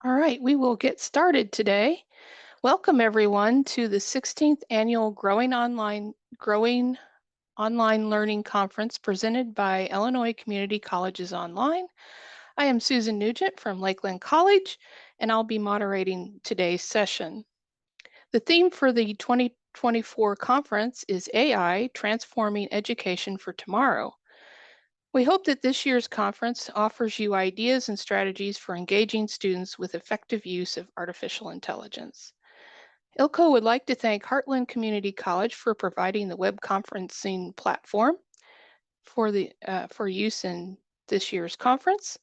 All right, we will get started today. Welcome everyone to the 16th annual Growing Online Learning Conference presented by Illinois Community Colleges Online. I am Susan Nugent from Lakeland College, and I'll be moderating today's session. The theme for the 2024 conference is AI Transforming Education for Tomorrow. We hope that this year's conference offers you ideas and strategies for engaging students with effective use of artificial intelligence. ILCO would like to thank Heartland Community College for providing the web conferencing platform for use in this year's conference.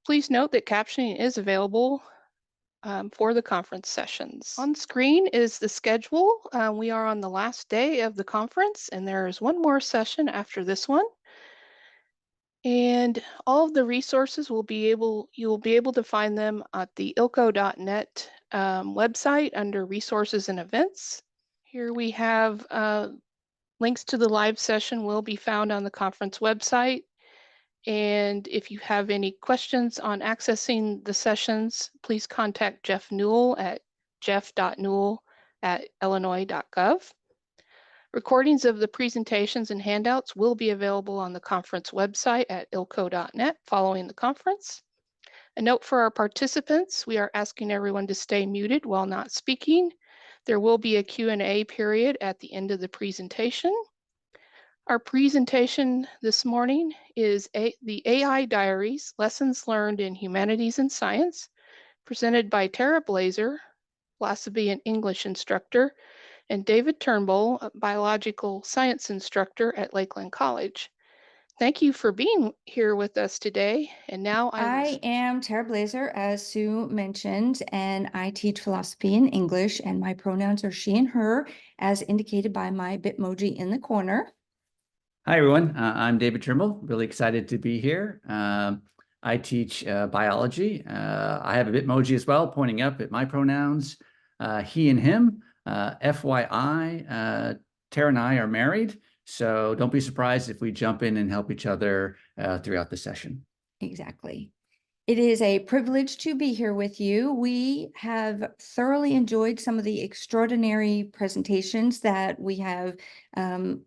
Please note that captioning is available for the conference sessions. On screen is the schedule. We are on the last day of the conference, and there is one more session after this one. And all of the resources you'll be able to find them at the ilco.net website under resources and events. Here we have links to the live session will be found on the conference website. And if you have any questions on accessing the sessions, please contact Jeff Newell at jeff.newell@illinois.gov. Recordings of the presentations and handouts will be available on the conference website at ilco.net following the conference. A note for our participants, we are asking everyone to stay muted while not speaking. There will be a Q&A period at the end of the presentation. Our presentation this morning is the AI Diaries, Lessons Learned in Humanities and Science, presented by Tara Blazer, philosophy and English instructor, and David Turnbull, a biological science instructor at Lakeland College. Thank you for being here with us today. And now I am Tara Blazer, as Sue mentioned, and I teach philosophy and English, and my pronouns are she and her, as indicated by my Bitmoji in the corner. Hi, everyone. I'm David Turnbull. Really excited to be here. I teach biology. I have a Bitmoji as well, pointing up at my pronouns, he and him. FYI, Tara and I are married, so don't be surprised if we jump in and help each other throughout the session. Exactly. It is a privilege to be here with you. We have thoroughly enjoyed some of the extraordinary presentations that we have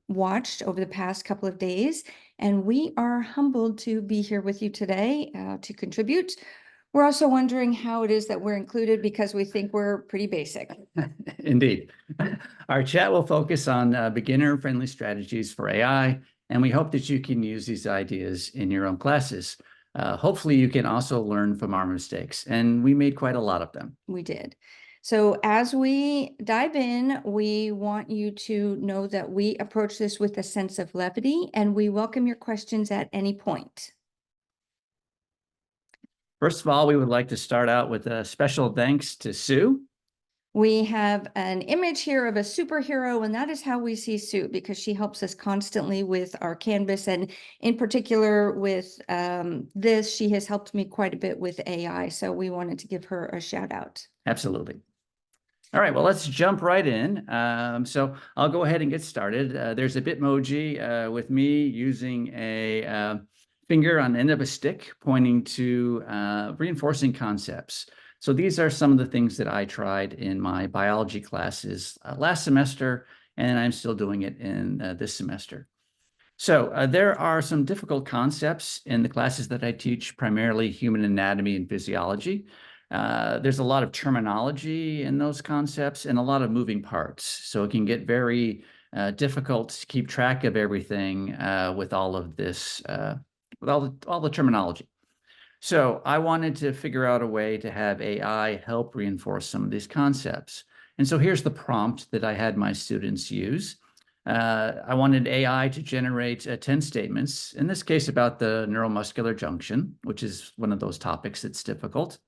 watched over the past couple of days, and we are humbled to be here with you today to contribute. We're also wondering how it is that we're included because we think we're pretty basic. Indeed. Our chat will focus on beginner-friendly strategies for AI, and we hope that you can use these ideas in your own classes. Hopefully you can also learn from our mistakes, and we made quite a lot of them. We did. So as we dive in, we want you to know that we approach this with a sense of levity, and we welcome your questions at any point. First of all, we would like to start out with a special thanks to Sue. We have an image here of a superhero, and that is how we see Sue, because she helps us constantly with our Canvas, and in particular with this, she has helped me quite a bit with AI, so we wanted to give her a shout out. Absolutely. All right, well, let's jump right in. So I'll go ahead and get started. There's a Bitmoji with me using a finger on the end of a stick pointing to reinforcing concepts. So these are some of the things that I tried in my biology classes last semester, and I'm still doing it in this semester. So there are some difficult concepts in the classes that I teach, primarily human anatomy and physiology. There's a lot of terminology in those concepts and a lot of moving parts. So it can get very difficult to keep track of everything with all of this, with all the terminology. So I wanted to figure out a way to have AI help reinforce some of these concepts. And so here's the prompt that I had my students use. I wanted AI to generate 10 statements, in this case about the neuromuscular junction, which is one of those topics that's difficult.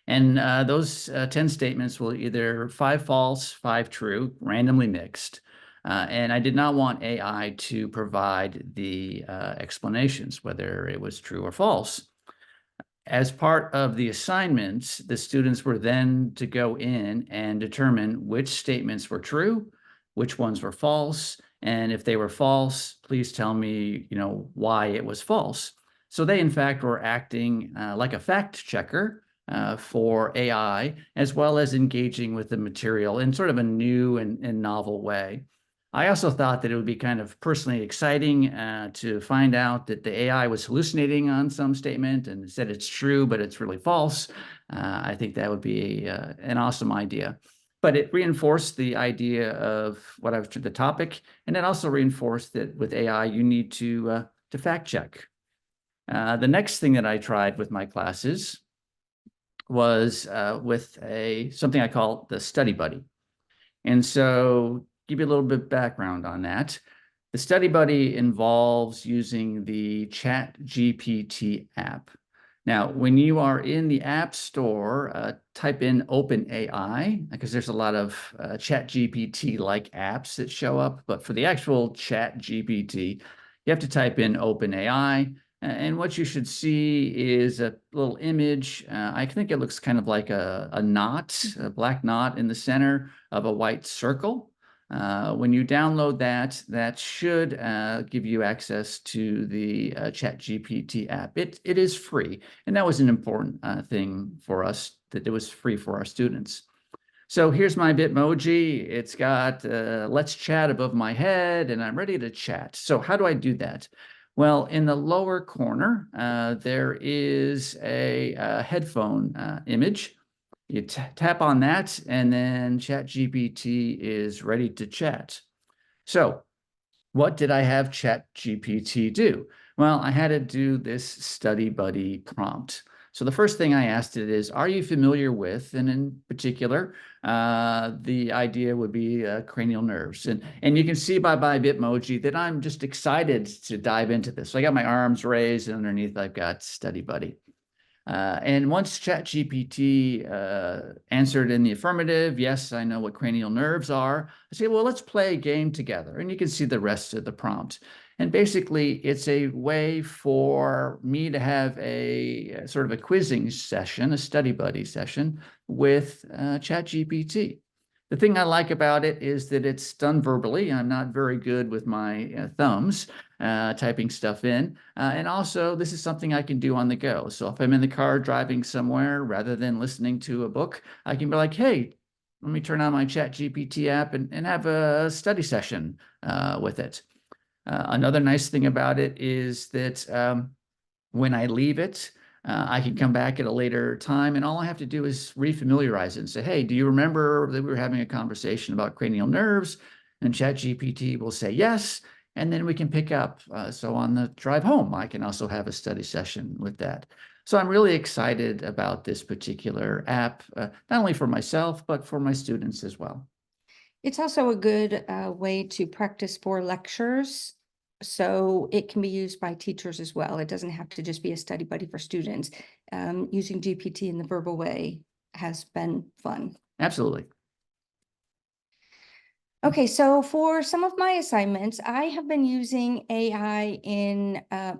And those 10 statements will either 5 false, 5 true, randomly mixed. And I did not want AI to provide the explanations, whether it was true or false. As part of the assignments, the students were then to go in and determine which statements were true, which ones were false, and if they were false, please tell me, why it was false. So they, in fact, were acting like a fact checker for AI, as well as engaging with the material in sort of a new and novel way. I also thought that it would be kind of personally exciting to find out that the AI was hallucinating on some statement and said it's true, but it's really false. I think that would be an awesome idea. But it reinforced the idea of what I was the topic, and it also reinforced that with AI, you need to fact check. The next thing that I tried with my classes was with something I call the Study Buddy. And so give you a little bit of background on that. The Study Buddy involves using the ChatGPT app. Now, when you are in the App Store, type in OpenAI, because there's a lot of ChatGPT-like apps that show up. But for the actual ChatGPT, you have to type in OpenAI. And what you should see is a little image. I think it looks kind of like a knot, a black knot in the center of a white circle. When you download that, that should give you access to the ChatGPT app. It is free, and that was an important thing for us, that it was free for our students. So here's my Bitmoji. It's got let's chat above my head, and I'm ready to chat. So how do I do that? Well, in the lower corner, there is a headphone image. You tap on that, and then ChatGPT is ready to chat. So what did I have ChatGPT do? Well, I had to do this Study Buddy prompt. So the first thing I asked it is, are you familiar with, and in particular, the idea would be cranial nerves. And you can see by my Bitmoji that I'm just excited to dive into this. So I got my arms raised, and underneath I've got Study Buddy. And once ChatGPT answered in the affirmative, yes, I know what cranial nerves are, I say, well, let's play a game together. And you can see the rest of the prompt. And basically, it's a way for me to have a sort of a quizzing session, a Study Buddy session with ChatGPT. The thing I like about it is that it's done verbally. I'm not very good with my thumbs typing stuff in. And also, this is something I can do on the go. So if I'm in the car driving somewhere, rather than listening to a book, I can be like, hey, let me turn on my ChatGPT app and have a study session with it. Another nice thing about it is that when I leave it, I can come back at a later time, and all I have to do is refamiliarize it and say, hey, do you remember that we were having a conversation about cranial nerves? And ChatGPT will say yes, and then we can pick up. So on the drive home, I can also have a study session with that. So I'm really excited about this particular app, not only for myself, but for my students as well. It's also a good way to practice for lectures. So it can be used by teachers as well. It doesn't have to just be a Study Buddy for students. Using GPT in the verbal way has been fun. Absolutely. Okay, so for some of my assignments, I have been using AI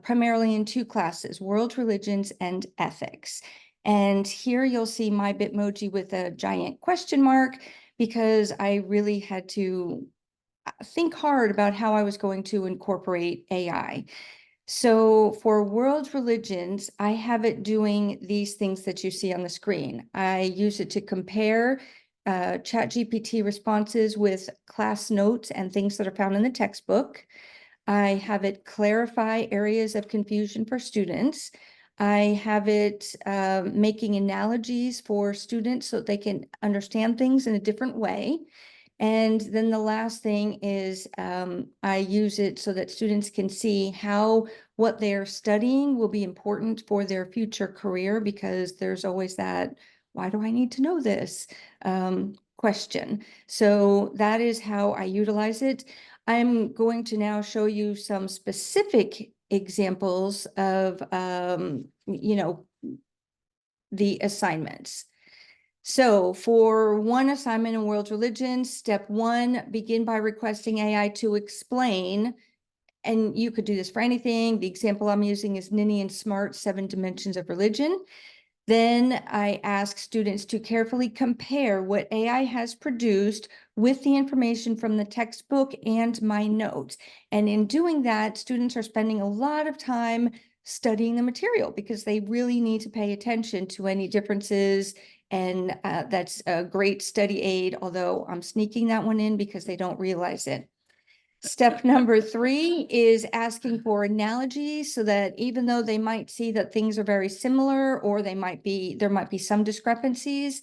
primarily in two classes, world religions and ethics. And here you'll see my Bitmoji with a giant question mark, because I really had to think hard about how I was going to incorporate AI. So for world religions, I have it doing these things that you see on the screen. I use it to compare ChatGPT responses with class notes and things that are found in the textbook. I have it clarify areas of confusion for students. I have it making analogies for students so they can understand things in a different way. And then the last thing is I use it so that students can see how what they're studying will be important for their future career, because there's always that, why do I need to know this question? So that is how I utilize it. I'm going to now show you some specific examples of, the assignments. So for one assignment in world religions, step one, begin by requesting AI to explain. And you could do this for anything. The example I'm using is Ninian Smart 7 Dimensions of Religion. Then I ask students to carefully compare what AI has produced with the information from the textbook and my notes. And in doing that, students are spending a lot of time studying the material because they really need to pay attention to any differences. And that's a great study aid, although I'm sneaking that one in because they don't realize it. Step number 3 is asking for analogies so that even though they might see that things are very similar or there might be some discrepancies,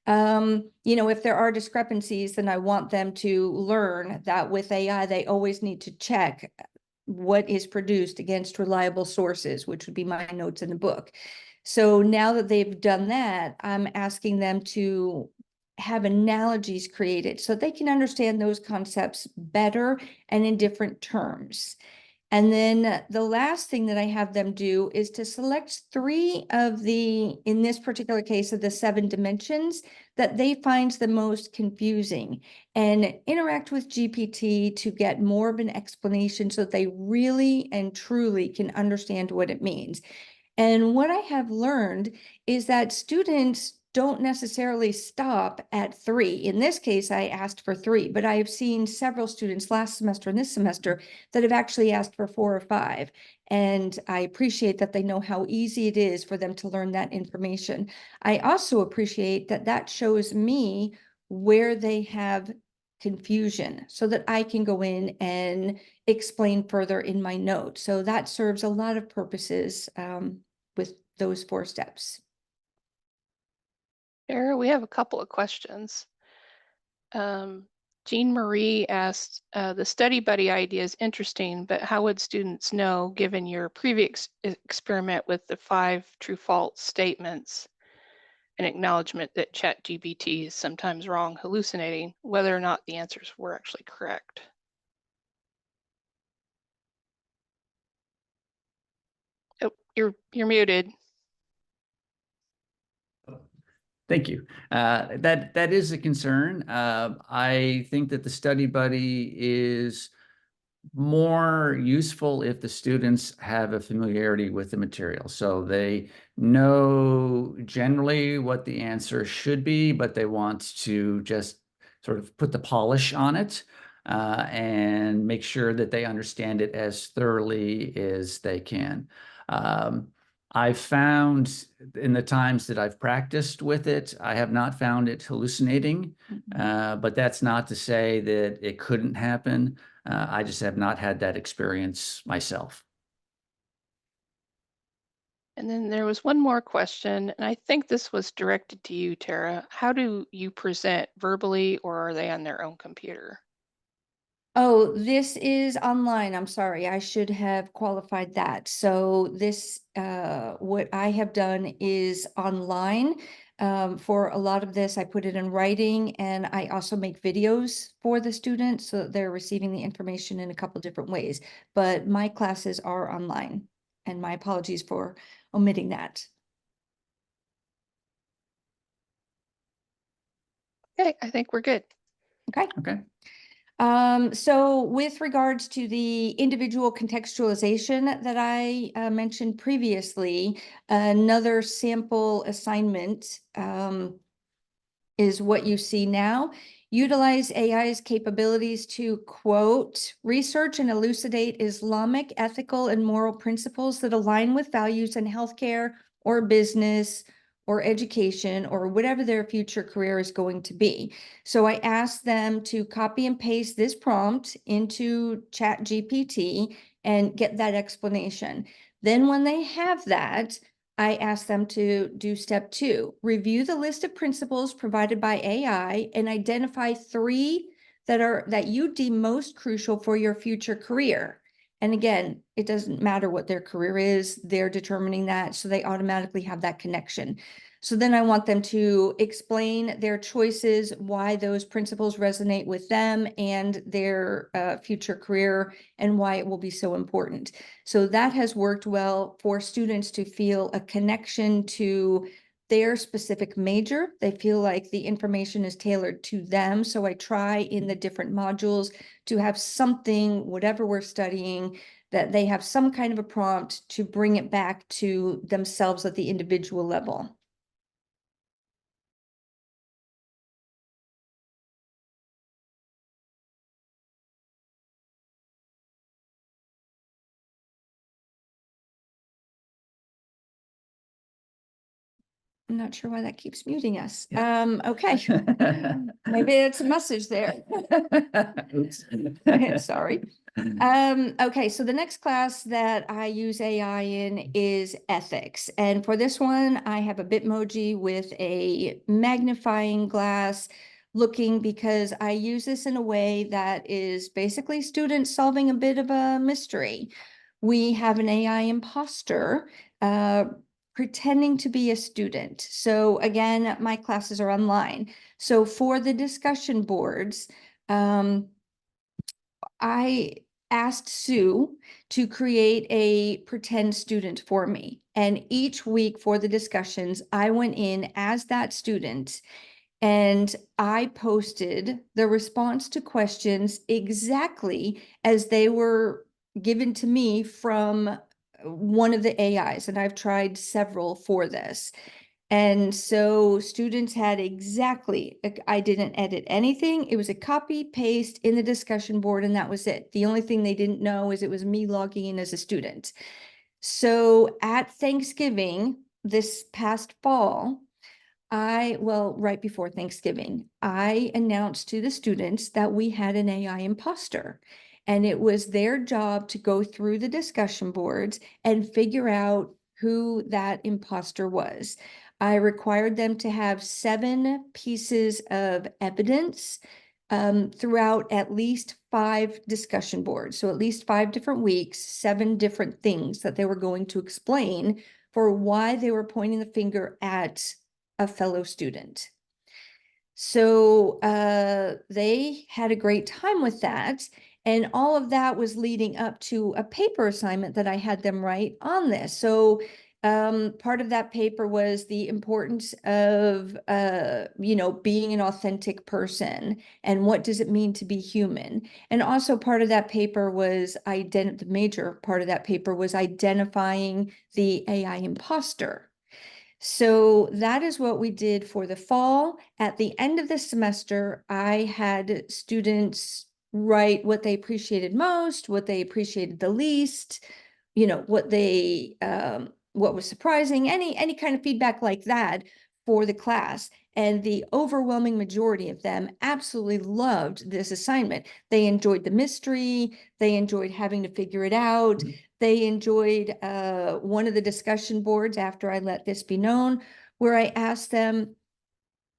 if there are discrepancies, then I want them to learn that with AI, they always need to check what is produced against reliable sources, which would be my notes in the book. So now that they've done that, I'm asking them to have analogies created so they can understand those concepts better and in different terms. And then the last thing that I have them do is to select 3 of in this particular case, of the 7 dimensions that they find the most confusing and interact with GPT to get more of an explanation so that they really and truly can understand what it means. And what I have learned is that students don't necessarily stop at 3. In this case, I asked for 3, but I have seen several students last semester and this semester that have actually asked for 4 or 5. And I appreciate that they know how easy it is for them to learn that information. I also appreciate that that shows me where they have confusion so that I can go in and explain further in my notes. So that serves a lot of purposes with those 4 steps. Sarah, we have a couple of questions. Jean Marie asked, the study buddy idea is interesting, but how would students know, given your previous experiment with the 5 true false statements, an acknowledgement that ChatGPT is sometimes wrong, hallucinating, whether or not the answers were actually correct? Oh, you're muted. Thank you. That is a concern. I think that the study buddy is more useful if the students have a familiarity with the material. So they know generally what the answer should be, but they want to just sort of put the polish on it and make sure that they understand it as thoroughly as they can. I've found in the times that I've practiced with it, I have not found it hallucinating, but that's not to say that it couldn't happen. I just have not had that experience myself. And then there was one more question, and I think this was directed to you, Tara. How do you present verbally, or are they on their own computer? Oh, this is online. I'm sorry. I should have qualified that. So this, what I have done is online. For a lot of this, I put it in writing and I also make videos for the students so that they're receiving the information in a couple different ways. But my classes are online, and my apologies for omitting that. Okay, I think we're good. Okay. Okay. So with regards to the individual contextualization that I mentioned previously, another sample assignment is what you see now. Utilize AI's capabilities to, quote, research and elucidate Islamic ethical and moral principles that align with values in healthcare or business or education or whatever their future career is going to be. So I asked them to copy and paste this prompt into ChatGPT and get that explanation. Then when they have that, I asked them to do step 2, review the list of principles provided by AI and identify 3 that you deem most crucial for your future career. And again, it doesn't matter what their career is, they're determining that, so they automatically have that connection. So then I want them to explain their choices, why those principles resonate with them and their future career, and why it will be so important. So that has worked well for students to feel a connection to their specific major. They feel like the information is tailored to them. So I try in the different modules to have something, whatever we're studying, that they have some kind of a prompt to bring it back to themselves at the individual level. I'm not sure why that keeps muting us. Yeah. Okay, maybe it's a message there. Oops. Sorry. Okay, so the next class that I use AI in is ethics. And for this one, I have a Bitmoji with a magnifying glass looking, because I use this in a way that is basically students solving a bit of a mystery. We have an AI imposter pretending to be a student. So again, my classes are online. So for the discussion boards, I asked Sue to create a pretend student for me. And each week for the discussions, I went in as that student and I posted the response to questions exactly as they were given to me from one of the AIs. And I've tried several for this. And so students had exactly, I didn't edit anything. It was a copy paste in the discussion board, and that was it. The only thing they didn't know is it was me logging in as a student. So at Thanksgiving this past fall, right before Thanksgiving, I announced to the students that we had an AI imposter. And it was their job to go through the discussion boards and figure out who that imposter was. I required them to have 7 pieces of evidence throughout at least 5 discussion boards. So at least 5 different weeks, 7 different things that they were going to explain for why they were pointing the finger at a fellow student. So they had a great time with that. And all of that was leading up to a paper assignment that I had them write on this. So part of that paper was the importance of, being an authentic person and what does it mean to be human. And also part of that paper was the major part of that paper was identifying the AI imposter. So that is what we did for the fall. At the end of the semester, I had students write what they appreciated most, what they appreciated the least, what was surprising, any kind of feedback like that for the class. And the overwhelming majority of them absolutely loved this assignment. They enjoyed the mystery. They enjoyed having to figure it out. They enjoyed one of the discussion boards after I let this be known, where I asked them,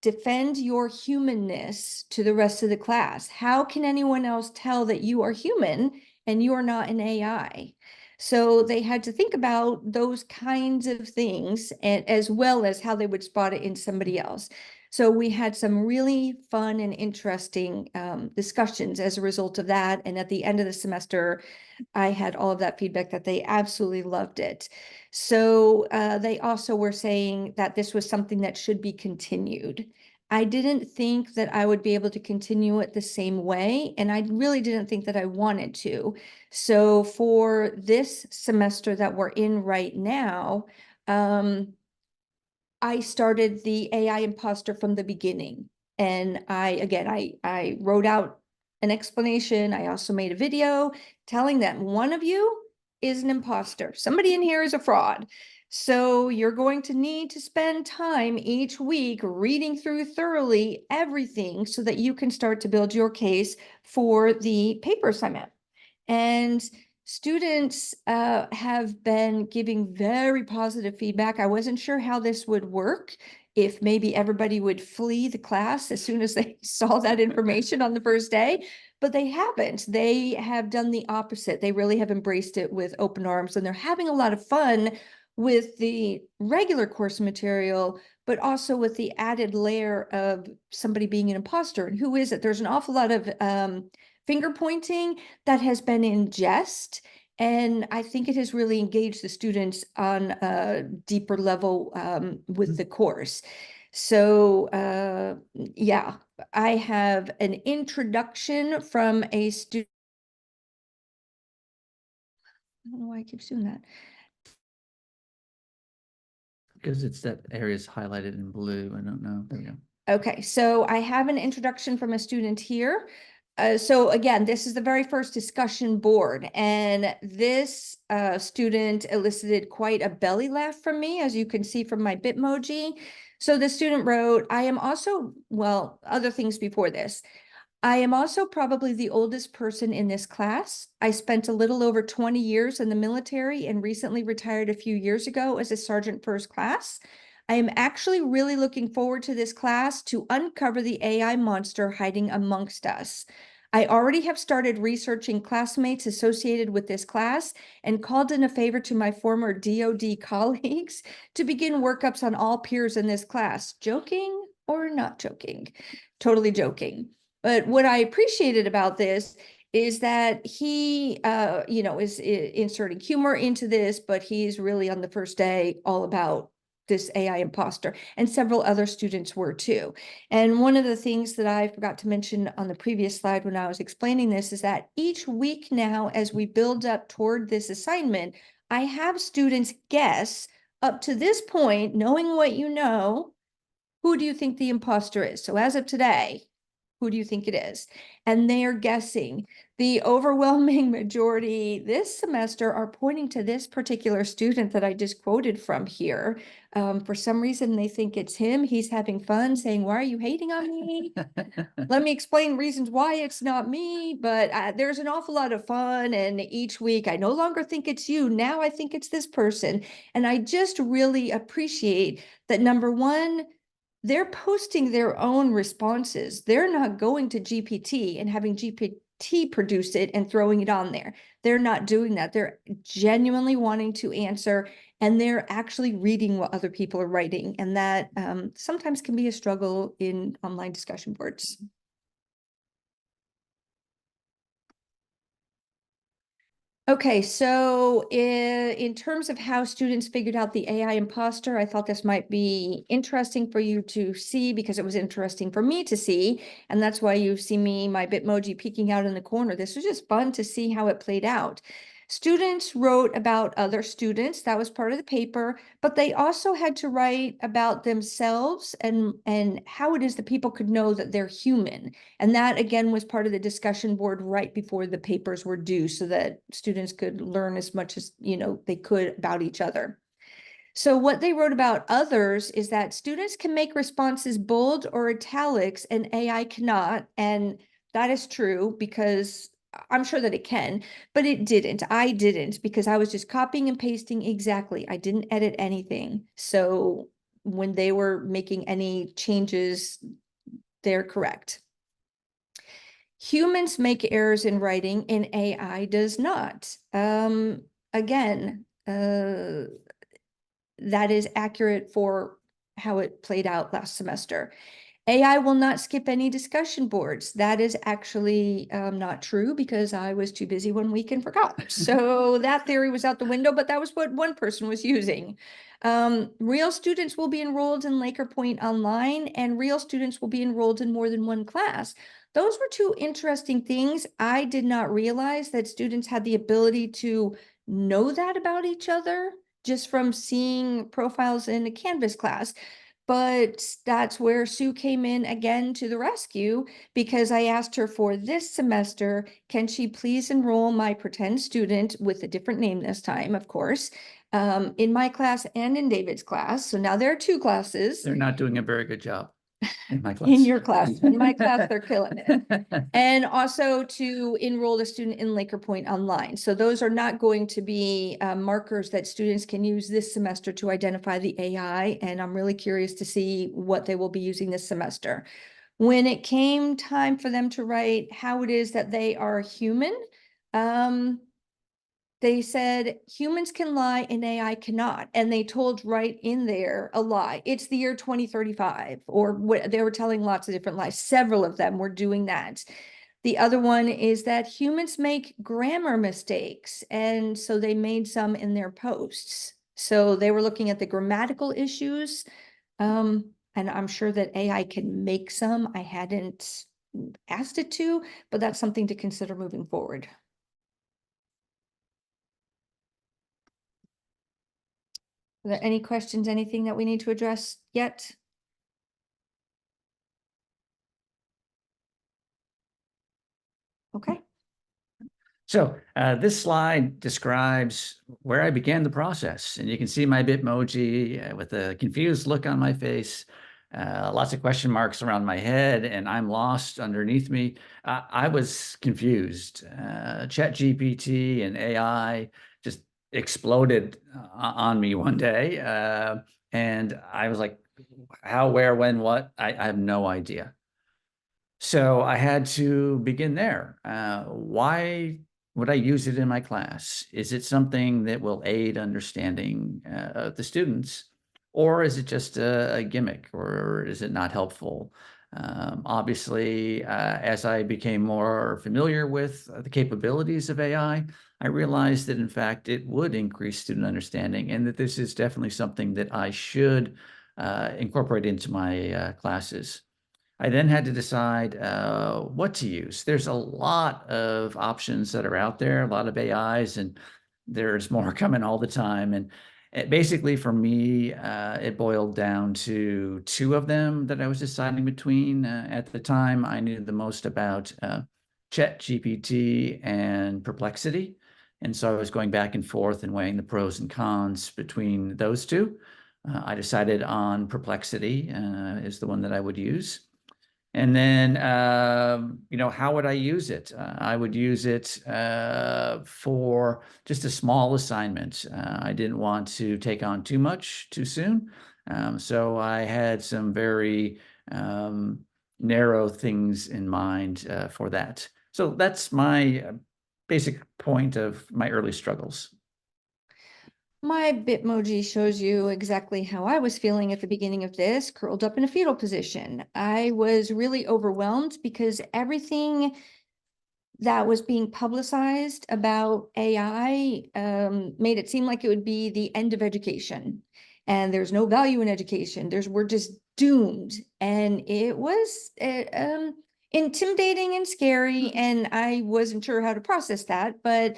defend your humanness to the rest of the class. How can anyone else tell that you are human and you're not an AI? So they had to think about those kinds of things, and as well as how they would spot it in somebody else. So we had some really fun and interesting discussions as a result of that. And at the end of the semester, I had all of that feedback that they absolutely loved it. So they also were saying that this was something that should be continued. I didn't think that I would be able to continue it the same way, and I really didn't think that I wanted to. So for this semester that we're in right now, I started the AI imposter from the beginning. And I wrote out an explanation. I also made a video telling them one of you is an imposter. Somebody in here is a fraud. So you're going to need to spend time each week reading through thoroughly everything so that you can start to build your case for the paper assignment. And students have been giving very positive feedback. I wasn't sure how this would work, if maybe everybody would flee the class as soon as they saw that information on the first day, but they haven't. They have done the opposite. They really have embraced it with open arms, and they're having a lot of fun with the regular course material, but also with the added layer of somebody being an imposter. And who is it? There's an awful lot of finger pointing that has been in jest. And I think it has really engaged the students on a deeper level with the course. So yeah, I have an introduction from a student. I don't know why it keeps doing that. Because it's that area is highlighted in blue. I don't know. There we go. Okay, so I have an introduction from a student here. So again, this is the very first discussion board, and this student elicited quite a belly laugh from me, as you can see from my Bitmoji. So the student wrote, I am also, well, other things before this. I am also probably the oldest person in this class. I spent a little over 20 years in the military and recently retired a few years ago as a sergeant first class. I am actually really looking forward to this class to uncover the AI monster hiding amongst us. I already have started researching classmates associated with this class and called in a favor to my former DoD colleagues to begin workups on all peers in this class. Joking or not joking? Totally joking. But what I appreciated about this is that he, is inserting humor into this, but he's really on the first day all about this AI imposter, and several other students were too. And one of the things that I forgot to mention on the previous slide when I was explaining this is that each week now, as we build up toward this assignment, I have students guess up to this point, knowing what you know, who do you think the imposter is? So as of today, who do you think it is? And they are guessing. The overwhelming majority this semester are pointing to this particular student that I just quoted from here. For some reason, they think it's him. He's having fun saying, why are you hating on me? Let me explain reasons why it's not me, but there's an awful lot of fun. And each week, I no longer think it's you. Now I think it's this person. And I just really appreciate that, number one, they're posting their own responses. They're not going to GPT and having GPT produce it and throwing it on there. They're not doing that. They're genuinely wanting to answer, and they're actually reading what other people are writing. And that sometimes can be a struggle in online discussion boards. Okay, so in terms of how students figured out the AI imposter, I thought this might be interesting for you to see because it was interesting for me to see. And that's why you see me, my Bitmoji peeking out in the corner. This was just fun to see how it played out. Students wrote about other students. That was part of the paper, but they also had to write about themselves and how it is that people could know that they're human. And that again was part of the discussion board right before the papers were due so that students could learn as much as, they could about each other. So what they wrote about others is that students can make responses bold or italics and AI cannot. And that is true because I'm sure that it can, but it didn't. I didn't because I was just copying and pasting exactly. I didn't edit anything. So when they were making any changes, they're correct. Humans make errors in writing and AI does not. Again, that is accurate for how it played out last semester. AI will not skip any discussion boards. That is actually not true because I was too busy one week and forgot. So that theory was out the window, but that was what one person was using. Real students will be enrolled in Laker Point Online, and real students will be enrolled in more than one class. Those were two interesting things. I did not realize that students had the ability to know that about each other just from seeing profiles in a Canvas class. But that's where Sue came in again to the rescue because I asked her for this semester, can she please enroll my pretend student with a different name this time, of course, in my class and in David's class. So now there are two classes. They're not doing a very good job in my class. In your class. In my class, they're killing it. And also to enroll a student in Laker Point Online. So those are not going to be markers that students can use this semester to identify the AI. And I'm really curious to see what they will be using this semester. When it came time for them to write how it is that they are human, they said humans can lie and AI cannot. And they told right in there a lie. It's the year 2035, or what they were telling lots of different lies. Several of them were doing that. The other one is that humans make grammar mistakes. And so they made some in their posts. So they were looking at the grammatical issues. And I'm sure that AI can make some. I hadn't asked it to, but that's something to consider moving forward. Are there any questions, anything that we need to address yet? Okay. So this slide describes where I began the process, and you can see my Bitmoji with a confused look on my face, lots of question marks around my head, and I'm lost underneath me. I was confused. ChatGPT and AI just exploded on me one day, and I was like, how, where, when, what? I have no idea. So I had to begin there. Why would I use it in my class? Is it something that will aid understanding of the students, or is it just a gimmick, or is it not helpful? Obviously, as I became more familiar with the capabilities of AI, I realized that in fact it would increase student understanding, and that this is definitely something that I should incorporate into my classes. I then had to decide what to use. There's a lot of options that are out there, a lot of AIs, and there's more coming all the time. And basically, for me, it boiled down to two of them that I was deciding between. At the time, I knew the most about ChatGPT and Perplexity. And so I was going back and forth and weighing the pros and cons between those two. I decided on Perplexity is the one that I would use. And then, how would I use it? I would use it for just a small assignment. I didn't want to take on too much too soon. So I had some very narrow things in mind for that. So that's my basic point of my early struggles. My Bitmoji shows you exactly how I was feeling at the beginning of this, curled up in a fetal position. I was really overwhelmed because everything that was being publicized about AI made it seem like it would be the end of education. And there's no value in education. We're just doomed. And it was intimidating and scary. And I wasn't sure how to process that. But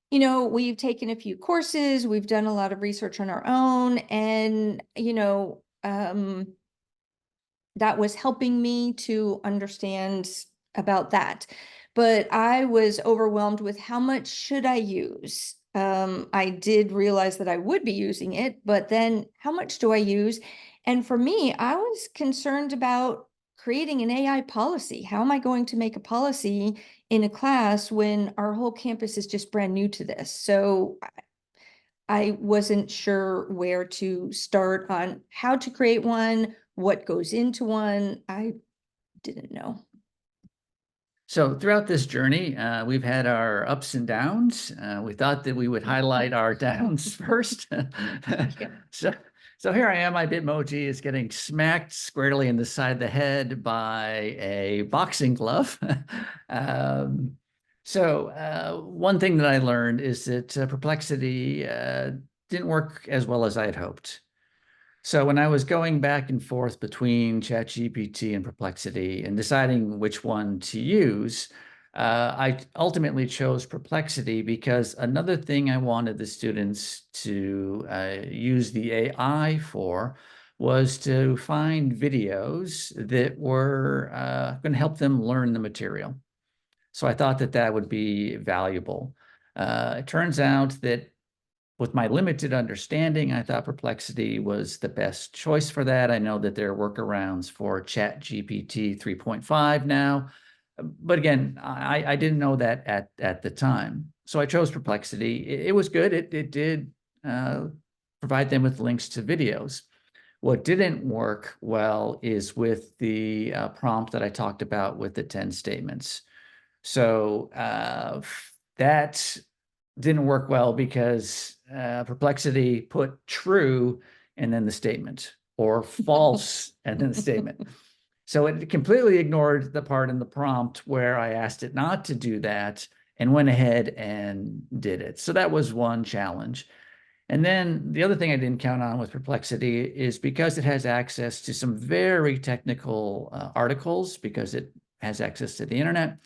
we've taken a few courses, we've done a lot of research on our own, and, that was helping me to understand about that. But I was overwhelmed with how much should I use? I did realize that I would be using it, but then how much do I use? And for me, I was concerned about creating an AI policy. How am I going to make a policy in a class when our whole campus is just brand new to this? So I wasn't sure where to start on how to create one, what goes into one. I didn't know. So throughout this journey, we've had our ups and downs. We thought that we would highlight our downs first. So here I am, my Bitmoji is getting smacked squarely in the side of the head by a boxing glove. One thing that I learned is that Perplexity didn't work as well as I had hoped. So when I was going back and forth between ChatGPT and Perplexity and deciding which one to use, I ultimately chose Perplexity because another thing I wanted the students to use the AI for was to find videos that were going to help them learn the material. So I thought that that would be valuable. It turns out that with my limited understanding, I thought Perplexity was the best choice for that. I know that there are workarounds for ChatGPT 3.5 now, but again, I didn't know that at the time. So I chose Perplexity. It was good. It did provide them with links to videos. What didn't work well is with the prompt that I talked about with the 10 statements. So that didn't work well because Perplexity put true and then the statement, or false and then the statement. So it completely ignored the part in the prompt where I asked it not to do that and went ahead and did it. So that was one challenge. And then the other thing I didn't count on with Perplexity is because it has access to some very technical articles, because it has access to the internet,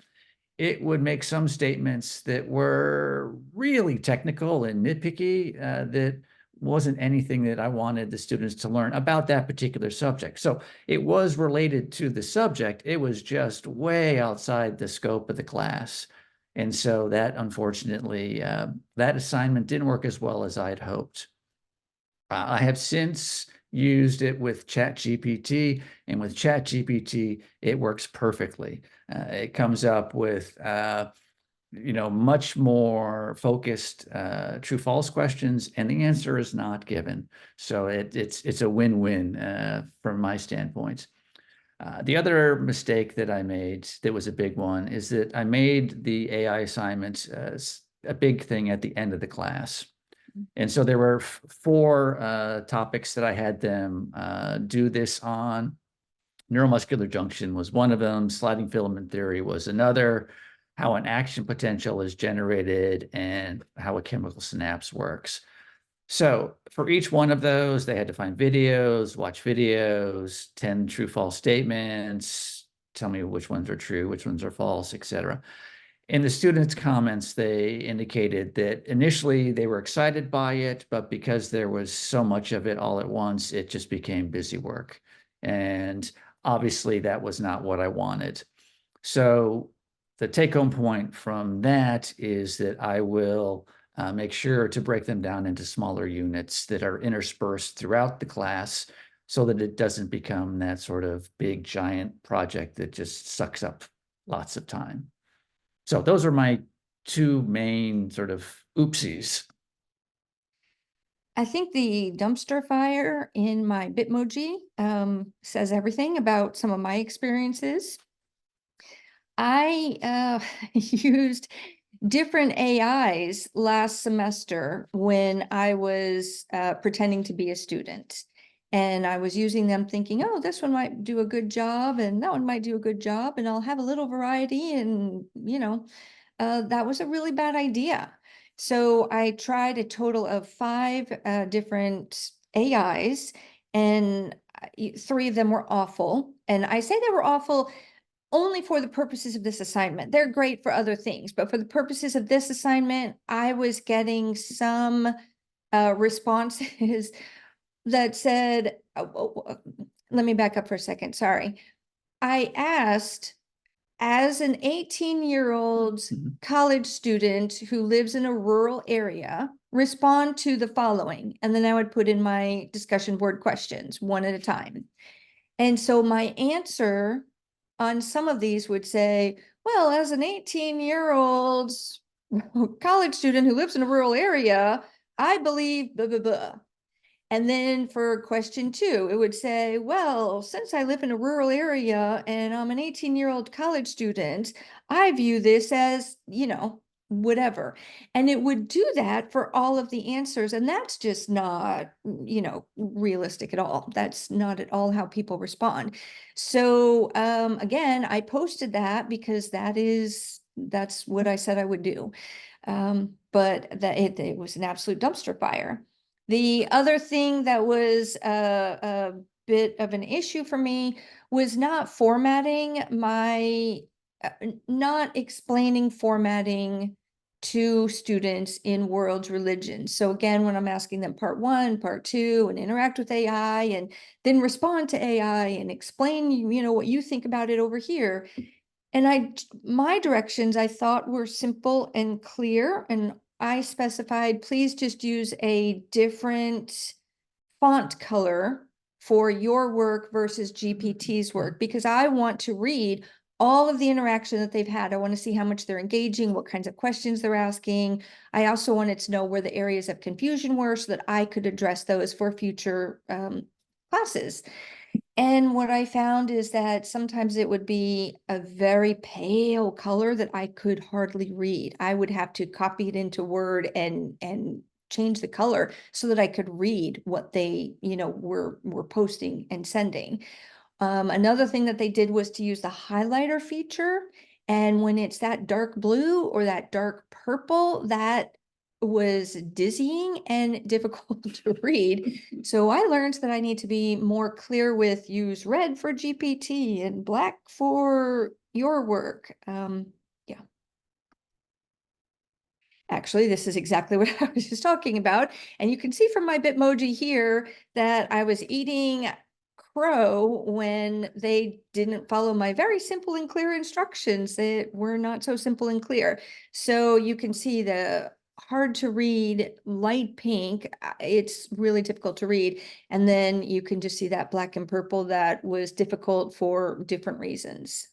it would make some statements that were really technical and nitpicky that wasn't anything that I wanted the students to learn about that particular subject. So it was related to the subject. It was just way outside the scope of the class. And so that, unfortunately, that assignment didn't work as well as I'd hoped. I have since used it with ChatGPT, and with ChatGPT, it works perfectly. It comes up with much more focused true-false questions, and the answer is not given. So it's a win-win from my standpoint. The other mistake that I made that was a big one is that I made the AI assignments a big thing at the end of the class. And so there were four topics that I had them do this on. Neuromuscular junction was one of them. Sliding filament theory was another. How an action potential is generated and how a chemical synapse works. So for each one of those, they had to find videos, watch videos, 10 true false statements, tell me which ones are true, which ones are false, etc. In the students' comments, they indicated that initially they were excited by it, but because there was so much of it all at once, it just became busy work. And obviously that was not what I wanted. So the take-home point from that is that I will make sure to break them down into smaller units that are interspersed throughout the class so that it doesn't become that sort of big, giant project that just sucks up lots of time. So those are my two main sort of oopsies. I think the dumpster fire in my Bitmoji says everything about some of my experiences. I used different AIs last semester when I was pretending to be a student. And I was using them thinking, oh, this one might do a good job and that one might do a good job and I'll have a little variety. And, that was a really bad idea. So I tried a total of 5 different AIs, and 3 of them were awful. And I say they were awful only for the purposes of this assignment. They're great for other things, but for the purposes of this assignment, I was getting some responses that said, let me back up for a second. Sorry. I asked, as an 18-year-old college student who lives in a rural area, respond to the following. And then I would put in my discussion board questions one at a time. And so my answer on some of these would say, well, as an 18-year-old college student who lives in a rural area, I believe blah, blah, blah. And then for question 2, it would say, well, since I live in a rural area and I'm an 18-year-old college student, I view this as, whatever. And it would do that for all of the answers. And that's just not, realistic at all. That's not at all how people respond. So again, I posted that because that's what I said I would do. But that it was an absolute dumpster fire. The other thing that was a bit of an issue for me was not explaining formatting to students in world religions. So again, when I'm asking them part 1, part 2, and interact with AI and then respond to AI and explain, what you think about it over here. And my directions I thought were simple and clear, and I specified, please just use a different font color for your work versus GPT's work, because I want to read all of the interaction that they've had. I want to see how much they're engaging, what kinds of questions they're asking. I also wanted to know where the areas of confusion were so that I could address those for future classes. And what I found is that sometimes it would be a very pale color that I could hardly read. I would have to copy it into Word and change the color so that I could read what they, were posting and sending. Another thing that they did was to use the highlighter feature. And when it's that dark blue or that dark purple, that was dizzying and difficult to read. So I learned that I need to be more clear with use red for GPT and black for your work. Yeah. actually, this is exactly what I was just talking about. And you can see from my Bitmoji here that I was eating crow when they didn't follow my very simple and clear instructions that were not so simple and clear. So you can see the hard to read light pink. It's really difficult to read. And then you can just see that black and purple that was difficult for different reasons.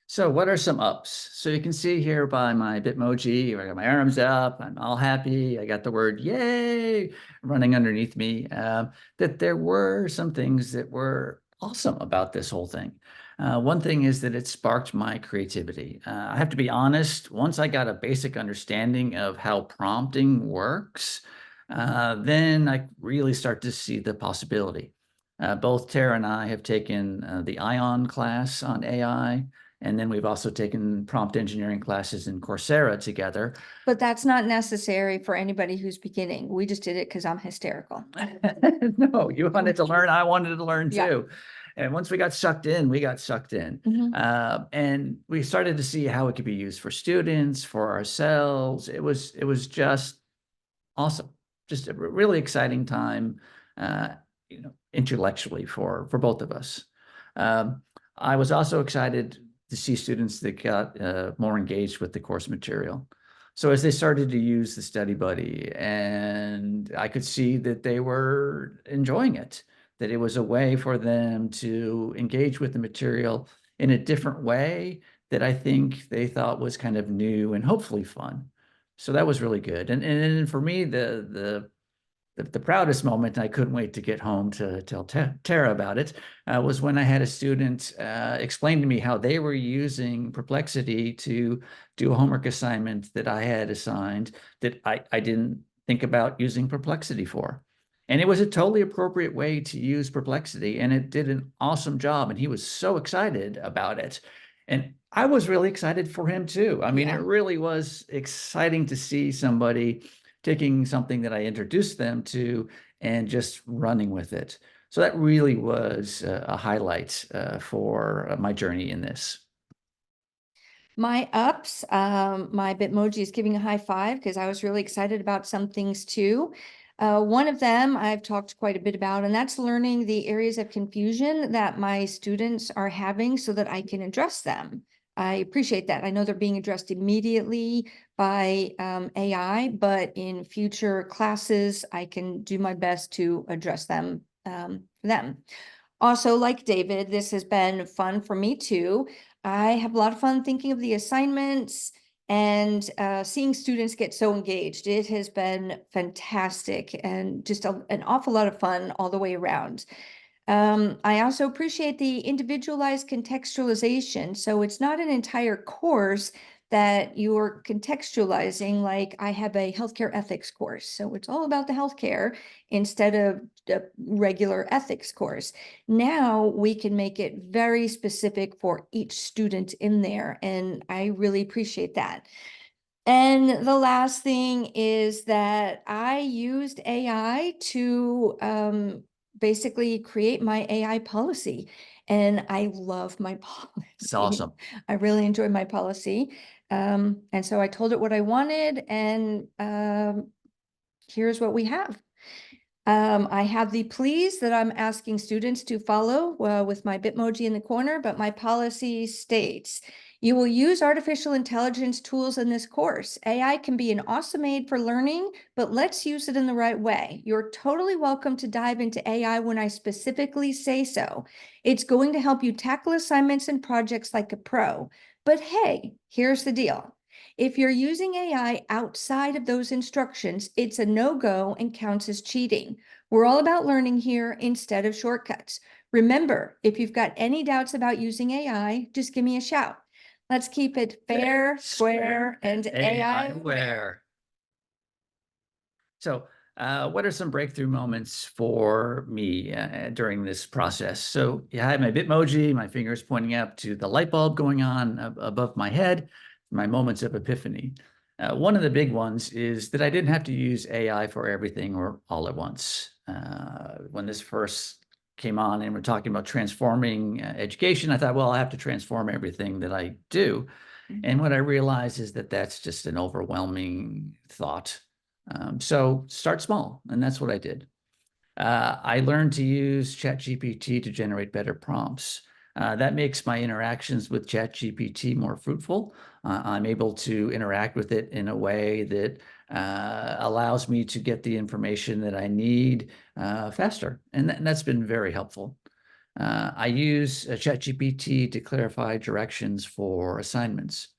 So what are some ups? So you can see here by my Bitmoji, I got my arms up, I'm all happy. I got the word yay running underneath me, that there were some things that were awesome about this whole thing. One thing is that it sparked my creativity. I have to be honest, once I got a basic understanding of how prompting works, then I really start to see the possibility. Both Tara and I have taken the ION class on AI. And then we've also taken prompt engineering classes in Coursera together. But that's not necessary for anybody who's beginning. We just did it because I'm hysterical. No, you wanted to learn. I wanted to learn Yeah. too. And once we got sucked in, we got sucked in. And we started to see how it could be used for students, for ourselves. It was just awesome. Just a really exciting time, intellectually for both of us. I was also excited to see students that got more engaged with the course material. So as they started to use the Study Buddy, and I could see that they were enjoying it, that it was a way for them to engage with the material in a different way that I think they thought was kind of new and hopefully fun. So that was really good. And for me, the proudest moment, I couldn't wait to get home to tell Tara about it, was when I had a student explain to me how they were using Perplexity to do a homework assignment that I had assigned that I didn't think about using Perplexity for. And it was a totally appropriate way to use Perplexity, and it did an awesome job, and he was so excited about it. And I was really excited for him too. I mean, Yeah. it really was exciting to see somebody taking something that I introduced them to and just running with it. So that really was a highlight for my journey in this. My ups, my Bitmoji is giving a high five because I was really excited about some things too. One of them I've talked quite a bit about, and that's learning the areas of confusion that my students are having so that I can address them. I appreciate that. I know they're being addressed immediately by AI, but in future classes, I can do my best to address them for them. Also, like David, this has been fun for me too. I have a lot of fun thinking of the assignments and seeing students get so engaged. It has been fantastic and just an awful lot of fun all the way around. I also appreciate the individualized contextualization. So it's not an entire course that you're contextualizing, like I have a healthcare ethics course. So it's all about the healthcare instead of a regular ethics course. Now we can make it very specific for each student in there. And I really appreciate that. And the last thing is that I used AI to basically create my AI policy. And I love my policy. It's awesome. I really enjoy my policy. And so I told it what I wanted, and here's what we have. I have the please that I'm asking students to follow with my Bitmoji in the corner, but my policy states, you will use artificial intelligence tools in this course. AI can be an awesome aid for learning, but let's use it in the right way. You're totally welcome to dive into AI when I specifically say so. It's going to help you tackle assignments and projects like a pro. But hey, here's the deal. If you're using AI outside of those instructions, it's a no-go and counts as cheating. We're all about learning here instead of shortcuts. Remember, if you've got any doubts about using AI, just give me a shout. Let's keep it fair, square, and AI aware. So what are some breakthrough moments for me during this process? So yeah, I have my Bitmoji, my fingers pointing up to the light bulb going on above my head, my moments of epiphany. One of the big ones is that I didn't have to use AI for everything or all at once. When this first came on and we're talking about transforming education, I thought, well, I have to transform everything that I do. And what I realized is that that's just an overwhelming thought. So start small, and that's what I did. I learned to use ChatGPT to generate better prompts. That makes my interactions with ChatGPT more fruitful. I'm able to interact with it in a way that allows me to get the information that I need faster, and that's been very helpful. I use ChatGPT to clarify directions for assignments.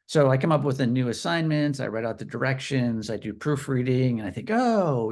So I come up with a new assignment, I write out the directions, I do proofreading, and I think, oh,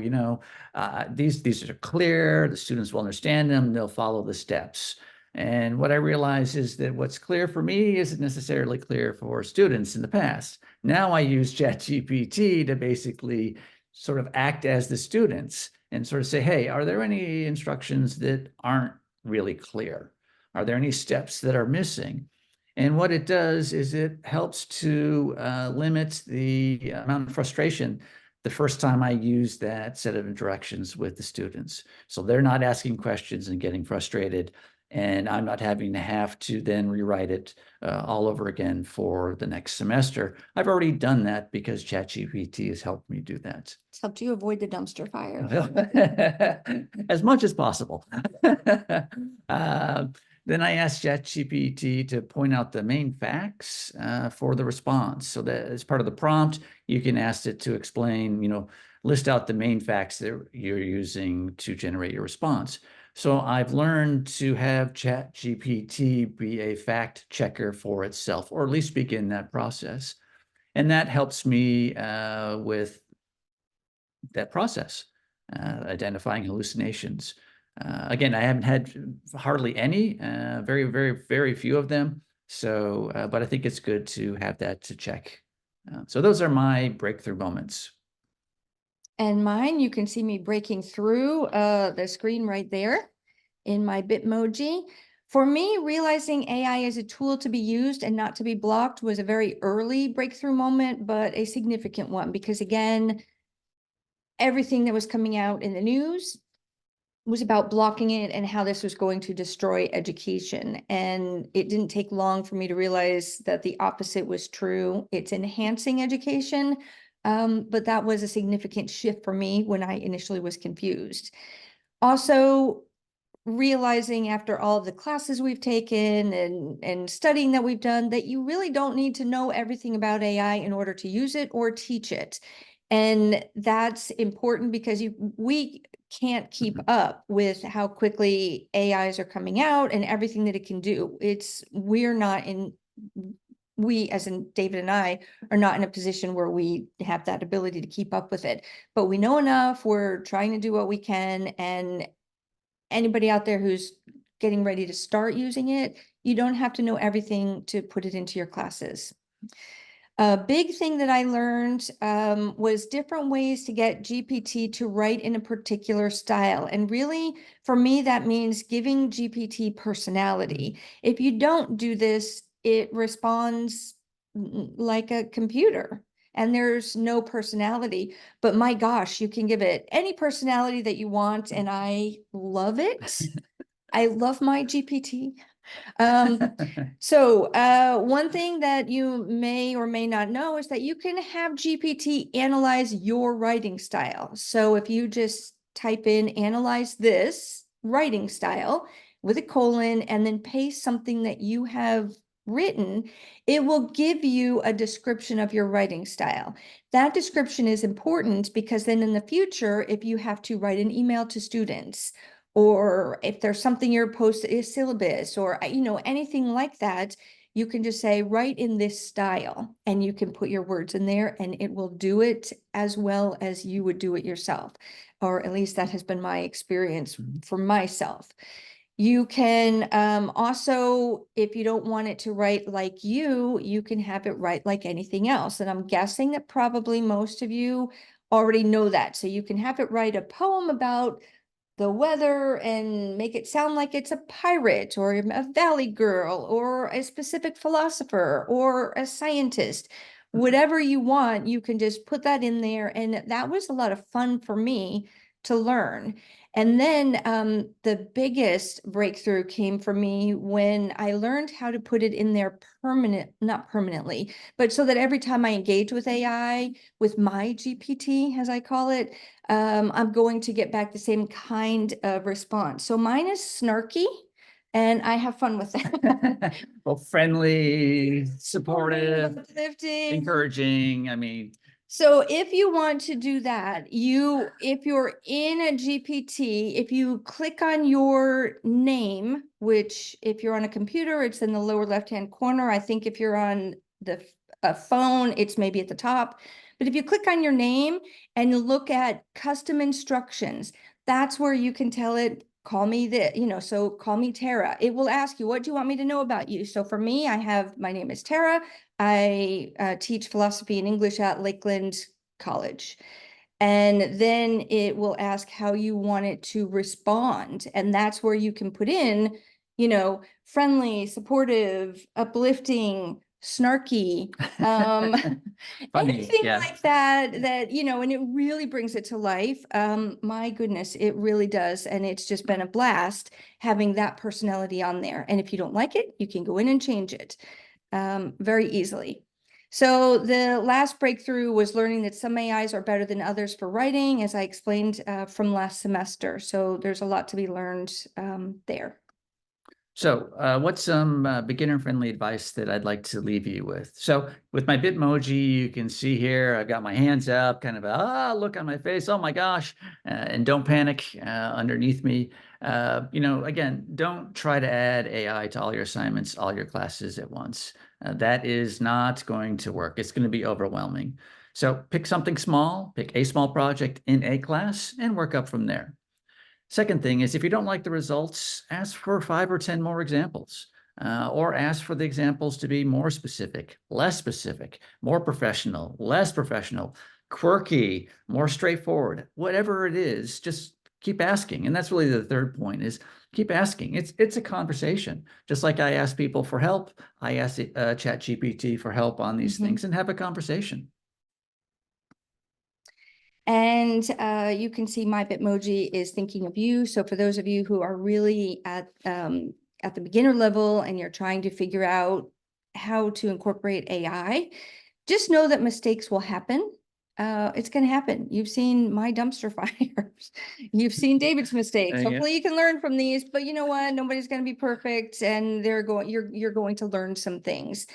these are clear, the students will understand them, they'll follow the steps. And what I realize is that what's clear for me isn't necessarily clear for students in the past. Now I use ChatGPT to basically sort of act as the students and sort of say, hey, are there any instructions that aren't really clear? Are there any steps that are missing? And what it does is it helps to limit the amount of frustration the first time I use that set of directions with the students. So they're not asking questions and getting frustrated, and I'm not having to have to then rewrite it all over again for the next semester. I've already done that because ChatGPT has helped me do that. It's helped you avoid the dumpster fire. As much as possible. Then I asked ChatGPT to point out the main facts for the response. So that as part of the prompt, you can ask it to explain, list out the main facts that you're using to generate your response. So I've learned to have ChatGPT be a fact checker for itself, or at least begin that process. And that helps me with that process, identifying hallucinations. Again, I haven't had hardly any, very, very, very few of them. So, but I think it's good to have that to check. So those are my breakthrough moments. And mine, you can see me breaking through the screen right there in my Bitmoji. For me, realizing AI as a tool to be used and not to be blocked was a very early breakthrough moment, but a significant one, because again, everything that was coming out in the news was about blocking it and how this was going to destroy education. And it didn't take long for me to realize that the opposite was true. It's enhancing education, but that was a significant shift for me when I initially was confused. Also, realizing after all of the classes we've taken and studying that we've done, that you really don't need to know everything about AI in order to use it or teach it. And that's important because we can't keep up with how quickly AIs are coming out and everything that it can do. We, as in David and I, are not in a position where we have that ability to keep up with it. But we know enough, we're trying to do what we can, and anybody out there who's getting ready to start using it, you don't have to know everything to put it into your classes. A big thing that I learned was different ways to get GPT to write in a particular style. And really, for me, that means giving GPT personality. If you don't do this, it responds like a computer and there's no personality. But my gosh, you can give it any personality that you want, and I love it. I love my GPT. So one thing that you may or may not know is that you can have GPT analyze your writing style. So if you just type in analyze this writing style with a colon and then paste something that you have written, it will give you a description of your writing style. That description is important because then in the future, if you have to write an email to students, or if there's something you're posted is syllabus or anything like that, you can just say write in this style and you can put your words in there and it will do it as well as you would do it yourself, or at least that has been my experience for myself. You can also, if you don't want it to write like you can have it write like anything else. And I'm guessing that probably most of you already know that. So you can have it write a poem about the weather and make it sound like it's a pirate or a valley girl or a specific philosopher or a scientist. Whatever you want, you can just put that in there. And that was a lot of fun for me to learn. And then the biggest breakthrough came for me when I learned how to put it in there not permanently, but so that every time I engage with AI, with my GPT, as I call it, I'm going to get back the same kind of response. So mine is snarky, and I have fun with it. Well, friendly, supportive, Uplifting. encouraging. I mean, So if you want to do that, if you're in a GPT, if you click on your name, which if you're on a computer, it's in the lower left-hand corner. I think if you're on a phone, it's maybe at the top. But if you click on your name and you look at custom instructions, that's where you can tell it, call me so call me Tara. It will ask you, what do you want me to know about you? So for me, my name is Tara. I teach philosophy and English at Lakeland College. And then it will ask how you want it to respond. And that's where you can put in, friendly, supportive, uplifting, snarky, funny, anything yeah. like that, and it really brings it to life. My goodness, it really does. And it's just been a blast having that personality on there. And if you don't like it, you can go in and change it very easily. So the last breakthrough was learning that some AIs are better than others for writing, as I explained from last semester. So there's a lot to be learned there. So what's some beginner-friendly advice that I'd like to leave you with? So with my Bitmoji, you can see here, I've got my hands up, kind of look on my face, oh my gosh, and don't panic underneath me. Again, don't try to add AI to all your assignments, all your classes at once. That is not going to work. It's going to be overwhelming. So pick something small, pick a small project in a class, and work up from there. Second thing is, if you don't like the results, ask for 5 or 10 more examples, or ask for the examples to be more specific, less specific, more professional, less professional, quirky, more straightforward, whatever it is, just keep asking. And that's really the third point, is keep asking. It's a conversation. Just like I ask people for help, I ask ChatGPT for help on these things and have a conversation. And you can see my Bitmoji is thinking of you. So for those of you who are really at the beginner level and you're trying to figure out how to incorporate AI, just know that mistakes will happen. It's going to happen. You've seen my dumpster fires. You've seen David's mistakes. Yeah. Hopefully you can learn from these, but you know what? Nobody's going to be perfect, and you're going to learn some things.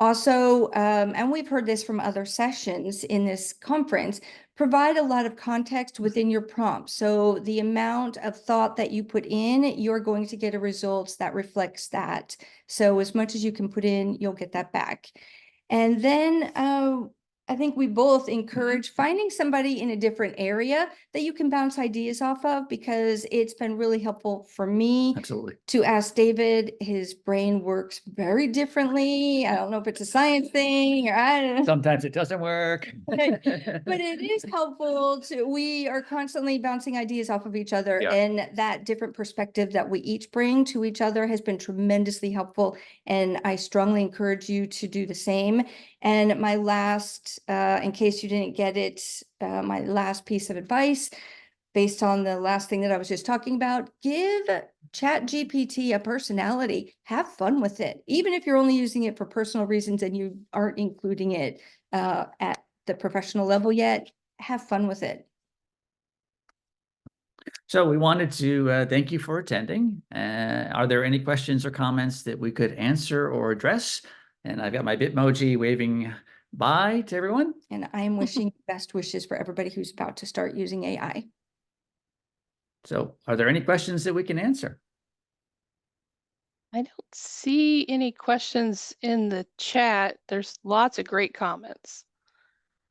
Also, and we've heard this from other sessions in this conference, provide a lot of context within your prompt. So the amount of thought that you put in, you're going to get a result that reflects that. So as much as you can put in, you'll get that back. And then I think we both encourage finding somebody in a different area that you can bounce ideas off of, because it's been really helpful for me Absolutely. to ask David. His brain works very differently. I don't know if it's a science thing, or I don't know. Sometimes it doesn't work. But it is helpful we are constantly bouncing ideas off of each other. Yeah. And that different perspective that we each bring to each other has been tremendously helpful. And I strongly encourage you to do the same. And my last, in case you didn't get it, my last piece of advice, based on the last thing that I was just talking about, give ChatGPT a personality. Have fun with it. Even if you're only using it for personal reasons and you aren't including it at the professional level yet, have fun with it. So we wanted to thank you for attending. Are there any questions or comments that we could answer or address? And I've got my Bitmoji waving bye to everyone. And I am wishing best wishes for everybody who's about to start using AI. So are there any questions that we can answer? I don't see any questions in the chat. There's lots of great comments.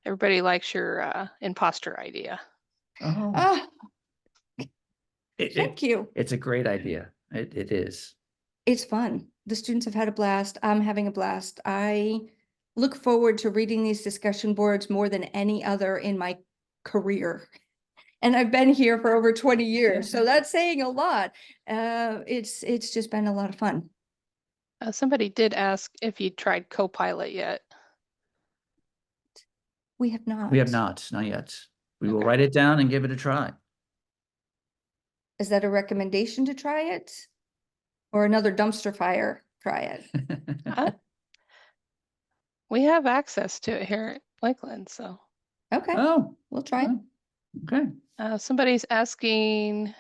Everybody likes your imposter idea. Oh, Ah, thank you. It's a great idea. It is. It's fun. The students have had a blast. I'm having a blast. I look forward to reading these discussion boards more than any other in my career. And I've been here for over 20 years, so that's saying a lot. It's just been a lot of fun. Somebody did ask if you tried Copilot yet. We have not. We have not yet. We will Okay. write it down and give it a try. Is that a recommendation to try it? Or another dumpster fire, try it? We have access to it here at Lakeland, so. Okay, Oh, we'll try it. oh, okay. Somebody's asking,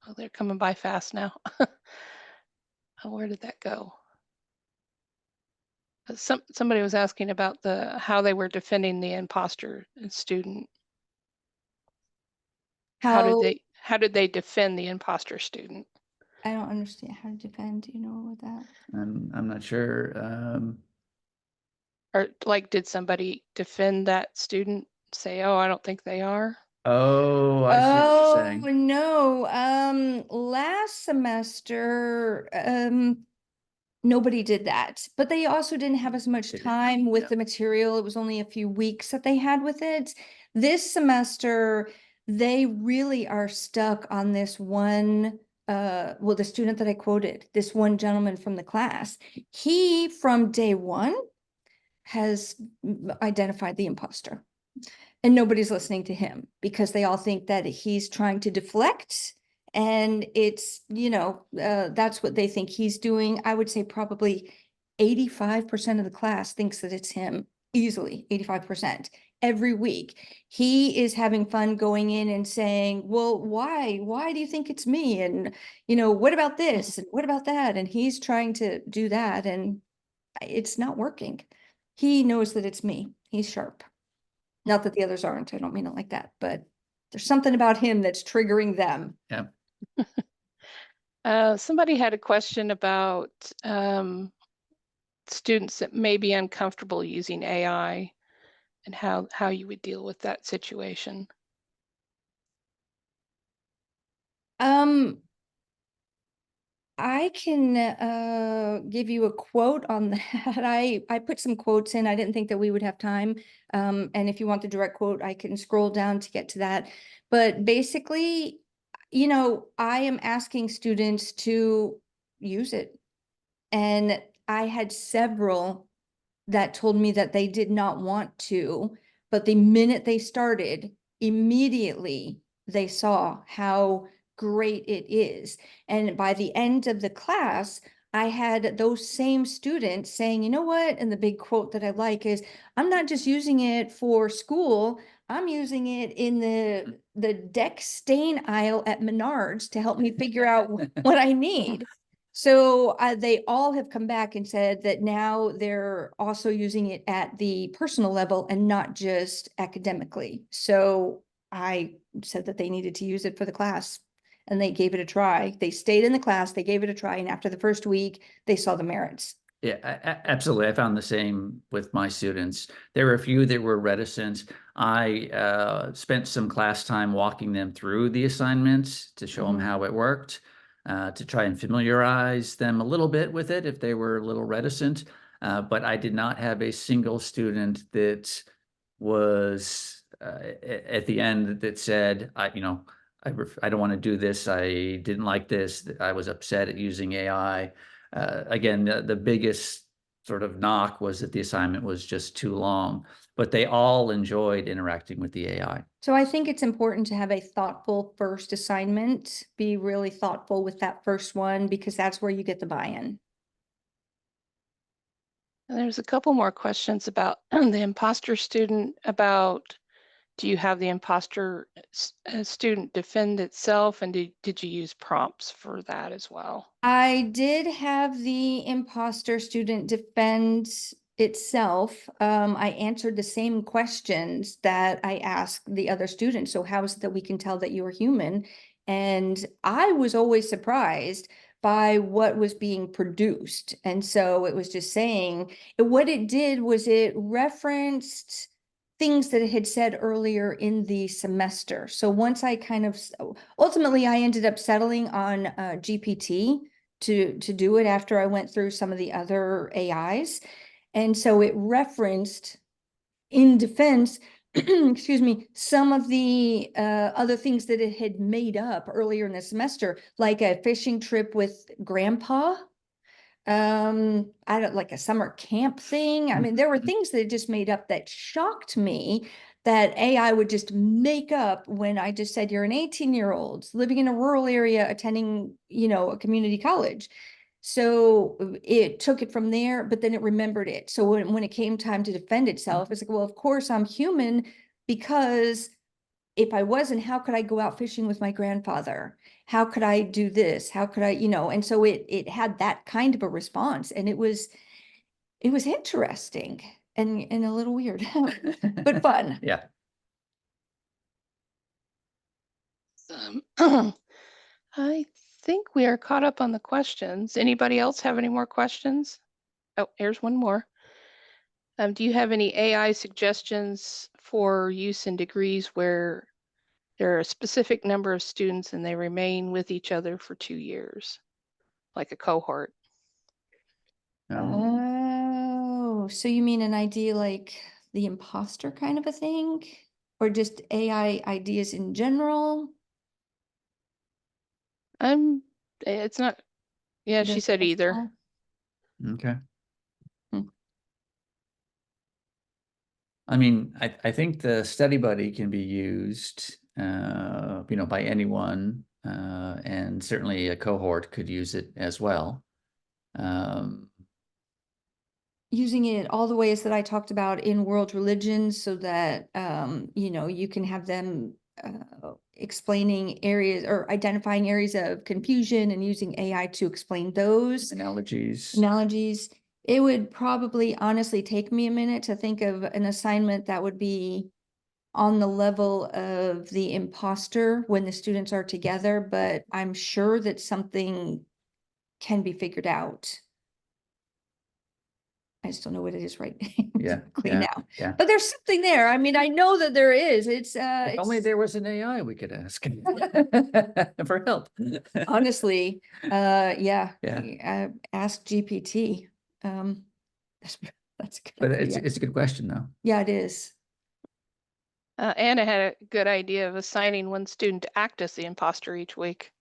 oh, they're coming by fast now. Oh, where did that go? Somebody was asking about how they were defending the imposter student. How did they defend the imposter student? I don't understand how to defend, you know, with that. I'm not sure. Or like, did somebody defend that student? Say, oh, I don't think they are. Oh, I see what you're Oh, saying. no, last semester, nobody did that, but they also didn't have as much They didn't, time with yeah. the material. It was only a few weeks that they had with it. This semester, they really are stuck on this one, well, the student that I quoted, this one gentleman from the class. He, from day one, has identified the imposter. And nobody's listening to him because they all think that he's trying to deflect. And it's, you know, that's what they think he's doing. I would say probably 85% of the class thinks that it's him, easily 85%. Every week, he is having fun going in and saying, well, why do you think it's me? And, you know, what about this? And what about that? And he's trying to do that, and it's not working. He knows that it's me. He's sharp. Not that the others aren't, I don't mean it like that, but there's something about him that's triggering them. Yeah. Somebody had a question about students that may be uncomfortable using AI and how you would deal with that situation. I can give you a quote on that. I put some quotes in. I didn't think that we would have time. And if you want the direct quote, I can scroll down to get to that. But basically, you know, I am asking students to use it. And I had several that told me that they did not want to, but the minute they started, immediately they saw how great it is. And by the end of the class, I had those same students saying, you know what? And the big quote that I like is, I'm not just using it for school, I'm using it in the deck stain aisle at Menards to help me figure out what I need. So they all have come back and said that now they're also using it at the personal level and not just academically. So I said that they needed to use it for the class, and they gave it a try. They stayed in the class, they gave it a try, and after the first week, they saw the merits. Yeah, absolutely. I found the same with my students. There were a few that were reticent. I spent some class time walking them through the assignments to show them Mhm. how it worked, to try and familiarize them a little bit with it if they were a little reticent. But I did not have a single student that was at the end that said, I don't want to do this. I didn't like this. I was upset at using AI. Again, the biggest sort of knock was that the assignment was just too long, but they all enjoyed interacting with the AI. So I think it's important to have a thoughtful first assignment, be really thoughtful with that first one, because that's where you get the buy-in. And there's a couple more questions about the imposter student, about do you have the imposter student defend itself, and did you use prompts for that as well? I did have the imposter student defend itself. I answered the same questions that I asked the other students. So how is it that we can tell that you are human? And I was always surprised by what was being produced. And so it was just saying, what it did was it referenced things that it had said earlier in the semester. So once I kind of, ultimately I ended up settling on GPT to do it after I went through some of the other AIs. And so it referenced in defense, excuse me, some of the other things that it had made up earlier in the semester, like a fishing trip with grandpa. I don't like a summer camp thing. I mean, there were things that it just made up that shocked me that AI would just make up when I just said, you're an 18-year-old living in a rural area, attending, a community college. So it took it from there, but then it remembered it. So when it came time to defend itself, it's like, well, of course I'm human, because if I wasn't, how could I go out fishing with my grandfather? How could I do this? How could I, and so it had that kind of a response, and it was interesting and a little weird, but fun. Yeah. I think we are caught up on the questions. Anybody else have any more questions? Oh, here's one more. Do you have any AI suggestions for use in degrees where there are a specific number of students and they remain with each other for 2 years, like a cohort? Oh, so you mean an idea like the imposter kind of a thing? Or just AI ideas in general? It's not, yeah, she Doesn't said either. specify? Okay. Hmm. I mean, I think the study buddy can be used, by anyone, and certainly a cohort could use it as well. Using it all the ways that I talked about in world religions, so that, you can have them explaining areas or identifying areas of confusion and using AI to explain those Analogies. analogies. It would probably honestly take me a minute to think of an assignment that would be on the level of the imposter when the students are together, but I'm sure that something can be figured out. I just don't know what it is right Yeah, clean yeah, now. yeah. But there's something there. I mean, I know that there is. It's If only it's there was an AI we could ask for help. honestly, yeah. Yeah. Ask GPT. Um, that's a good But idea. it's a good question though. Yeah, it is. Anna had a good idea of assigning one student to act as the imposter each week.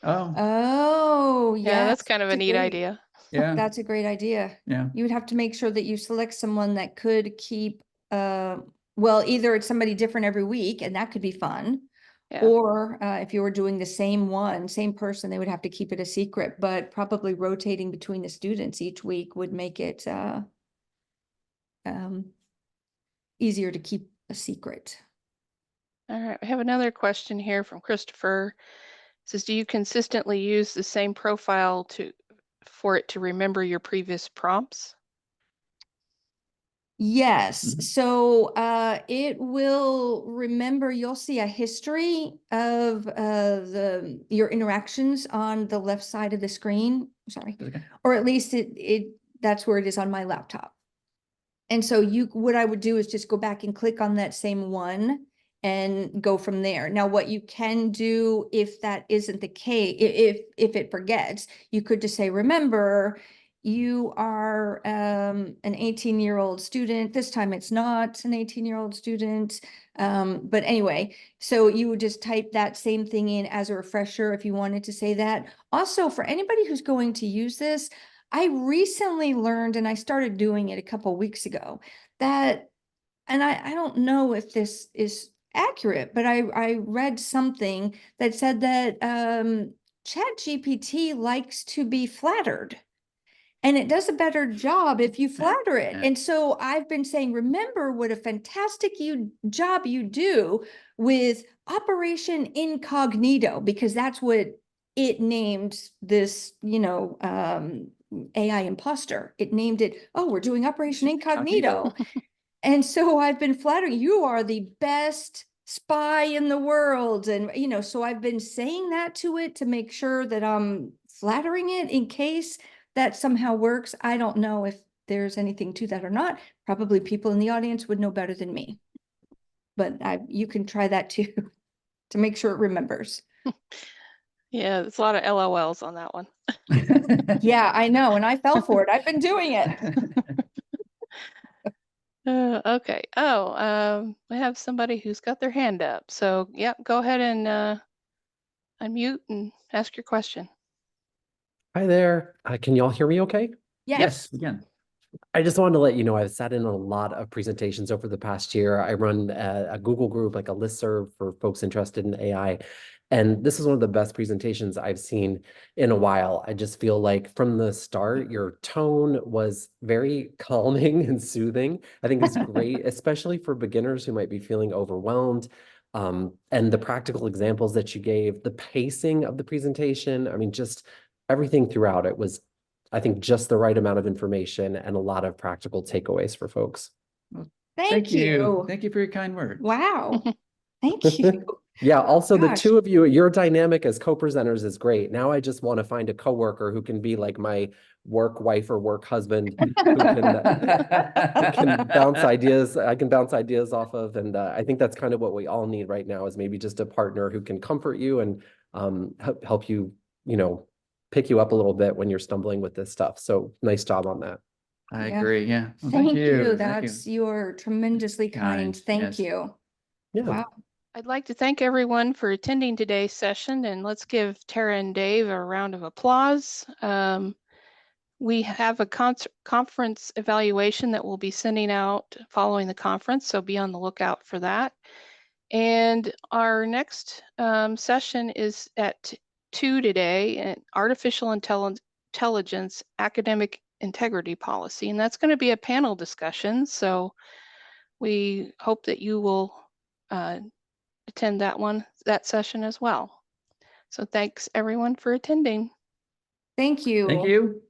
Oh, Oh, Yeah, that's yes. kind of a neat idea. yeah, That's a great idea. yeah. You would have to make sure that you select someone that could keep, well, either it's somebody different every week, and that could be fun. Yeah. Or if you were doing the same person, they would have to keep it a secret, but probably rotating between the students each week would make it easier to keep a secret. All right, we have another question here from Christopher. It says, do you consistently use the same profile for it to remember your previous prompts? Yes, Mhm. so it will remember, you'll see a history of your interactions on the left side of the screen. Sorry. Okay. Or at least that's where it is on my laptop. And so what I would do is just go back and click on that same one and go from there. Now, what you can do if that isn't the case, if it forgets, you could just say, remember, you are an 18-year-old student. This time it's not an 18-year-old student. But anyway, so you would just type that same thing in as a refresher if you wanted to say that. Also, for anybody who's going to use this, I recently learned, and I started doing it a couple weeks ago, that, and I don't know if this is accurate, but I read something that said that ChatGPT likes to be flattered. And it does a better job if you flatter it. Yeah. And so I've been saying, remember what a fantastic job you do with Operation Incognito, because that's what it named this, AI imposter. It named it, oh, we're doing Operation Incognito. And so I've been flattering, you are the best spy in the world. And, so I've been saying that to it to make sure that I'm flattering it in case that somehow works. I don't know if there's anything to that or not. Probably people in the audience would know better than me. But you can try that too, to make sure it remembers. Yeah, there's a lot of LOLs on that one. Yeah, I know. And I fell for it. I've been doing it. Okay. Oh, I have somebody who's got their hand up. So, yeah, go ahead and unmute and ask your question. Hi there. Can y'all hear me okay? Yes. Yes, again. I just wanted to let you know I've sat in on a lot of presentations over the past year. I run a Google group, like a listserv for folks interested in AI. And this is one of the best presentations I've seen in a while. I just feel like from the start, your tone was very calming and soothing. I think it's great, especially for beginners who might be feeling overwhelmed. And the practical examples that you gave, the pacing of the presentation, I mean, just everything throughout it was, I think, just the right amount of information and a lot of practical takeaways for folks. Thank you. Thank you for your kind words. Wow. Thank you. Yeah, also the Gosh. two of you, your dynamic as co-presenters is great. Now I just want to find a coworker who can be like my work wife or work husband who can bounce ideas. I can bounce ideas off of, and I think that's kind of what we all need right now is maybe just a partner who can comfort you and help you, pick you up a little bit when you're stumbling with this stuff. So nice job on that. I Yeah. agree. Yeah. Well, Thank you. Thank you. That's you're tremendously kind. Thank Yes. you. Yeah. Wow. I'd like to thank everyone for attending today's session, and let's give Tara and Dave a round of applause. We have a conference evaluation that we'll be sending out following the conference, so be on the lookout for that. And our next session is at 2 today, and Artificial Intelligence Academic Integrity Policy, and that's going to be a panel discussion. So we hope that you will attend that session as well. So thanks everyone for attending. Thank you. Thank you.